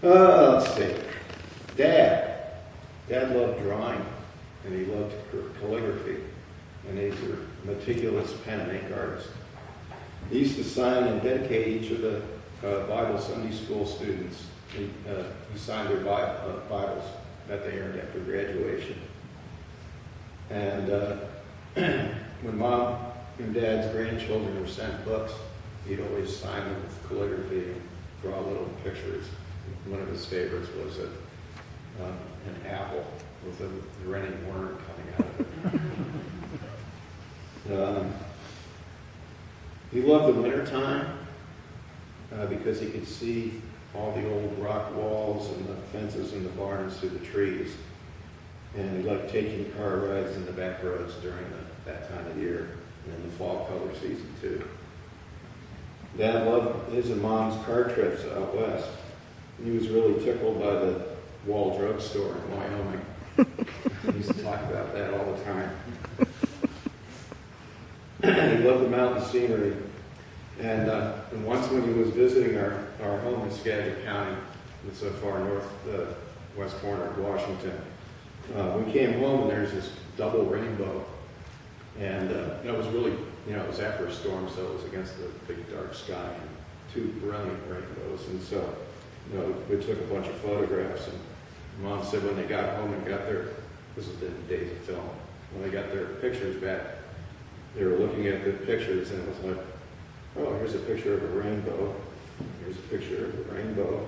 Let's see. Dad loved drawing, and he loved calligraphy, and he's a meticulous pen and ink artist. He used to sign and dedicate each of the Bible Sunday school students. He signed their Bibles that they earned after graduation. And when Mom and Dad's grandchildren were sent books, he'd always sign them with calligraphy and draw little pictures. One of his favorites was an apple with a renting worm coming out of it. He loved the wintertime because he could see all the old rock walls and the fences and the barns through the trees. And he liked taking car rides in the back roads during that time of year, and in the fall color season too. Dad loved his and Mom's car trips out west. He was really tickled by the Wall Drug Store in Wyoming. He used to talk about that all the time. He loved the mountain scenery. And once when he was visiting our home in Skagit County, it's so far north, west corner of Washington, we came home and there's this double rainbow. And that was really, it was after a storm, so it was against the big dark sky and two brilliant rainbows. And so, we took a bunch of photographs, and Mom said when they got home and got their, this was the days of film, when they got their pictures back, they were looking at the pictures and it was like, oh, here's a picture of a rainbow, here's a picture of a rainbow,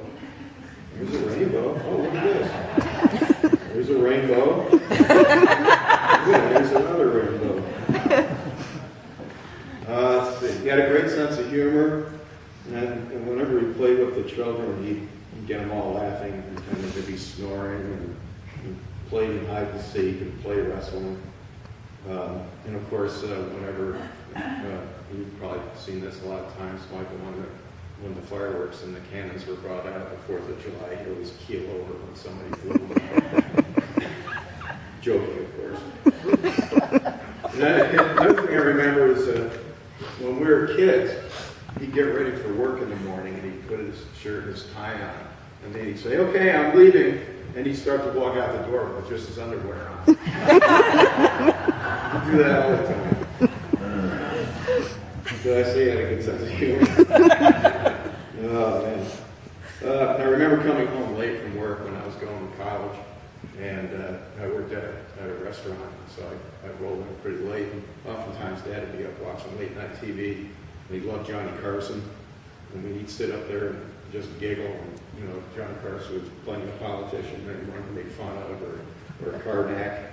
here's a rainbow, oh, look at this, there's a rainbow, yeah, there's another rainbow. Let's see, he had a great sense of humor, and whenever he played with the children, he'd get them all laughing and pretending to be snoring, and played in hide and seek and play wrestling. And of course, whenever, you've probably seen this a lot of times, Michael, when the fireworks and the cannons were brought out the 4th of July, he always keel over when somebody blew them out. Joking, of course. And another thing I remember is when we were kids, he'd get ready for work in the morning, and he'd put his shirt and his tie on, and then he'd say, okay, I'm leaving, and he'd start to walk out the door with just his underwear on. He'd do that all the time. Did I say he had a good sense of humor? Oh, man. I remember coming home late from work when I was going to college, and I worked at a restaurant, so I rolled in pretty late. And oftentimes Dad would be up watching late night TV, and he loved Johnny Carson, and we'd sit up there and just giggle. And, Johnny Carson was playing a politician that he wanted to make fun of, or a Karnak.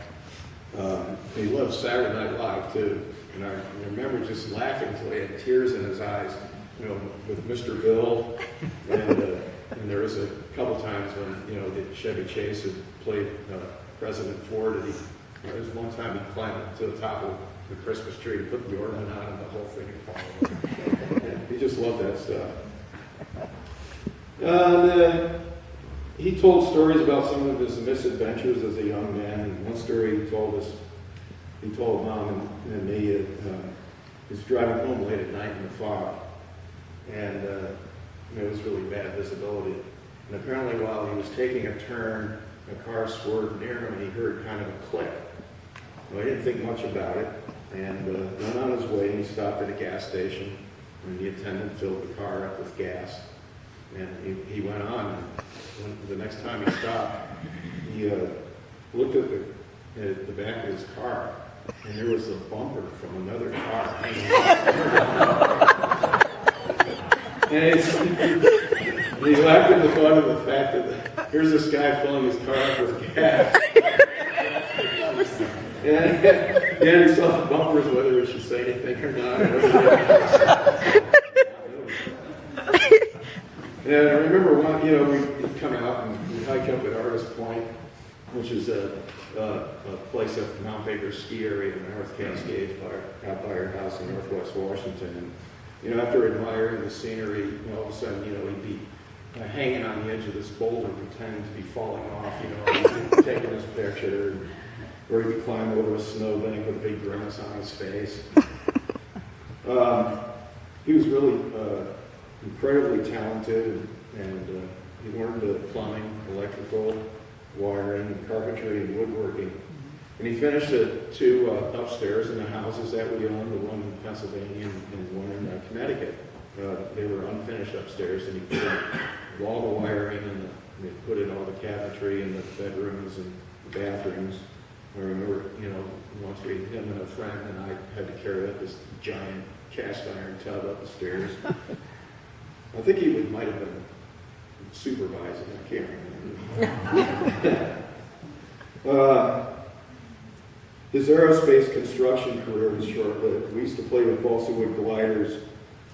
He loved Saturday Night Live too, and I remember just laughing until he had tears in his eyes, with Mr. Bill, and there was a couple times when the Chevy Chase had played President Ford, and there was one time he climbed up to the top of the Christmas tree to put the ornament on, and the whole thing had fallen over. He just loved that stuff. He told stories about some of his misadventures as a young man, and one story he told Mom and me, he was driving home late at night in the fog, and it was really bad visibility. And apparently while he was taking a turn, a car swerved near him, and he heard kind of a click. Well, he didn't think much about it, and went on his way, and he stopped at a gas station, and the attendant filled the car up with gas. And he went on, and the next time he stopped, he looked at the back of his car, and there was a bumper from another car hanging out. And he laughed at the thought of the fact that here's this guy filling his car up with gas. And he saw the bumpers, whether he should say anything or not. And I remember we'd come out and we'd hike up at Artist Point, which is a place at Mount Baker ski area in the North Cascades, out by our house in Northwest Washington. And after admiring the scenery, all of a sudden, he'd be hanging on the edge of this boulder, pretending to be falling off, taking his picture, or he'd be climbing over a snowbank with a big grimace on his face. He was really incredibly talented and He learned plumbing, electrical, wiring, carpentry, and woodworking. And he finished the two upstairs in the houses that we owned, the one in Pennsylvania and one in Connecticut. They were unfinished upstairs, and he put in all the wiring and they put in all the cabinetry in the bedrooms and the bathrooms. I remember, once him and a friend and I had to carry up this giant cast iron tub up the stairs. I think he might have been supervising, I can't remember. His aerospace construction career was short-lived. We used to play with balsa wood gliders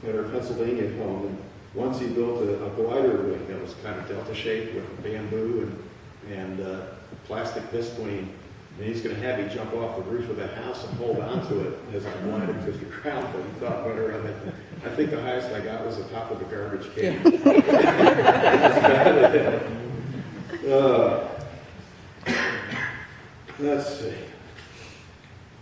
at our Pennsylvania home, and once he built a glider wing that was kind of delta-shaped with bamboo and plastic visqueen. And he's going to have me jump off the roof of the house and hold onto it as I glided to the ground, but he thought better of it. I think the highest I got was the top of the garbage can. Let's see.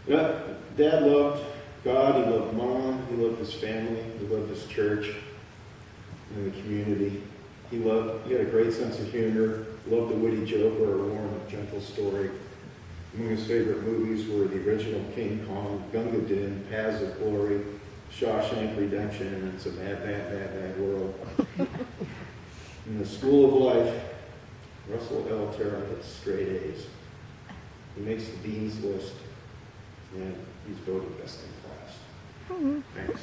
Dad loved God, he loved Mom, he loved his family, he loved his church and the community. He had a great sense of humor, loved a witty joke or a warm, gentle story. Among his favorite movies were the original King Kong, Gunga Din, Paths of Glory, Shawshank Redemption, and It's a Mad, Bad, Bad, Bad World. In the School of Life, Russell L. Terra gets straight A's. He makes the dean's list, and he's voted best in class. Thanks.